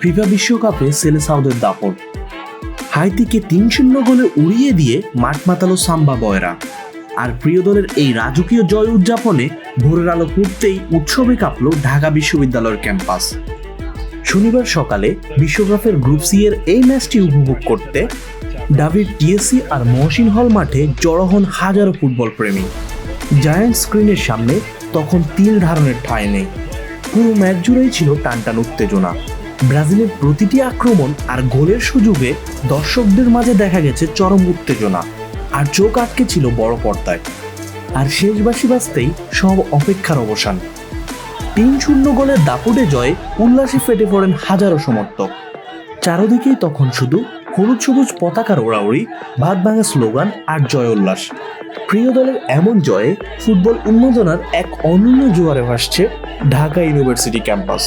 FIFA বিশ্বকাপে সেলেসাওদের দাপট। হাইতিকে ৩-০ গোলে উড়িয়ে দিয়ে মাঠ মাতালো সাম্বা বয়রা। আর প্রিয় দলের এই রাজকীয় জয় উদযাপনে ভোরের আলো ফুটতেই উৎসবে কাঁপল ঢাকা বিশ্ববিদ্যালয়ের ক্যাম্পাস। শনিবার সকালে বিশ্বকাপের গ্রুপ সি এর এই ম্যাচটি উপভোগ করতে ডাভিড টিএসসি আর মহসিন হল মাঠে জড়ো হন হাজারো ফুটবল প্রেমী। জায়ান্ট স্ক্রিনের সামনে তখন তিল ধারণের ঠাঁই নেই। পুরো ম্যাচ জুড়েই ছিল টানটান উত্তেজনা। ব্রাজিলের প্রতিটি আক্রমণ আর গোলের সুযোগে দর্শকদের মাঝে দেখা গেছে চরম উত্তেজনা, আর চোখ আটকে ছিল বড় পর্দায়। আর শেষ বাঁশি বাজতেই সব অপেক্ষার অবসান। ৩-০ গোলের দাপটে জয়ে উল্লাসে ফেটে পড়েন হাজারো সমর্থক। চারদিকেই তখন শুধু হলুদ সবুজ পতাকার ওড়াউড়ি, ভাত ভাঙা স্লোগান আর জয় উল্লাস। প্রিয় দলের এমন জয়ে ফুটবল উন্মাদনার এক অনন্য জোয়ারে ভাসছে ঢাকা ইউনিভার্সিটি ক্যাম্পাস।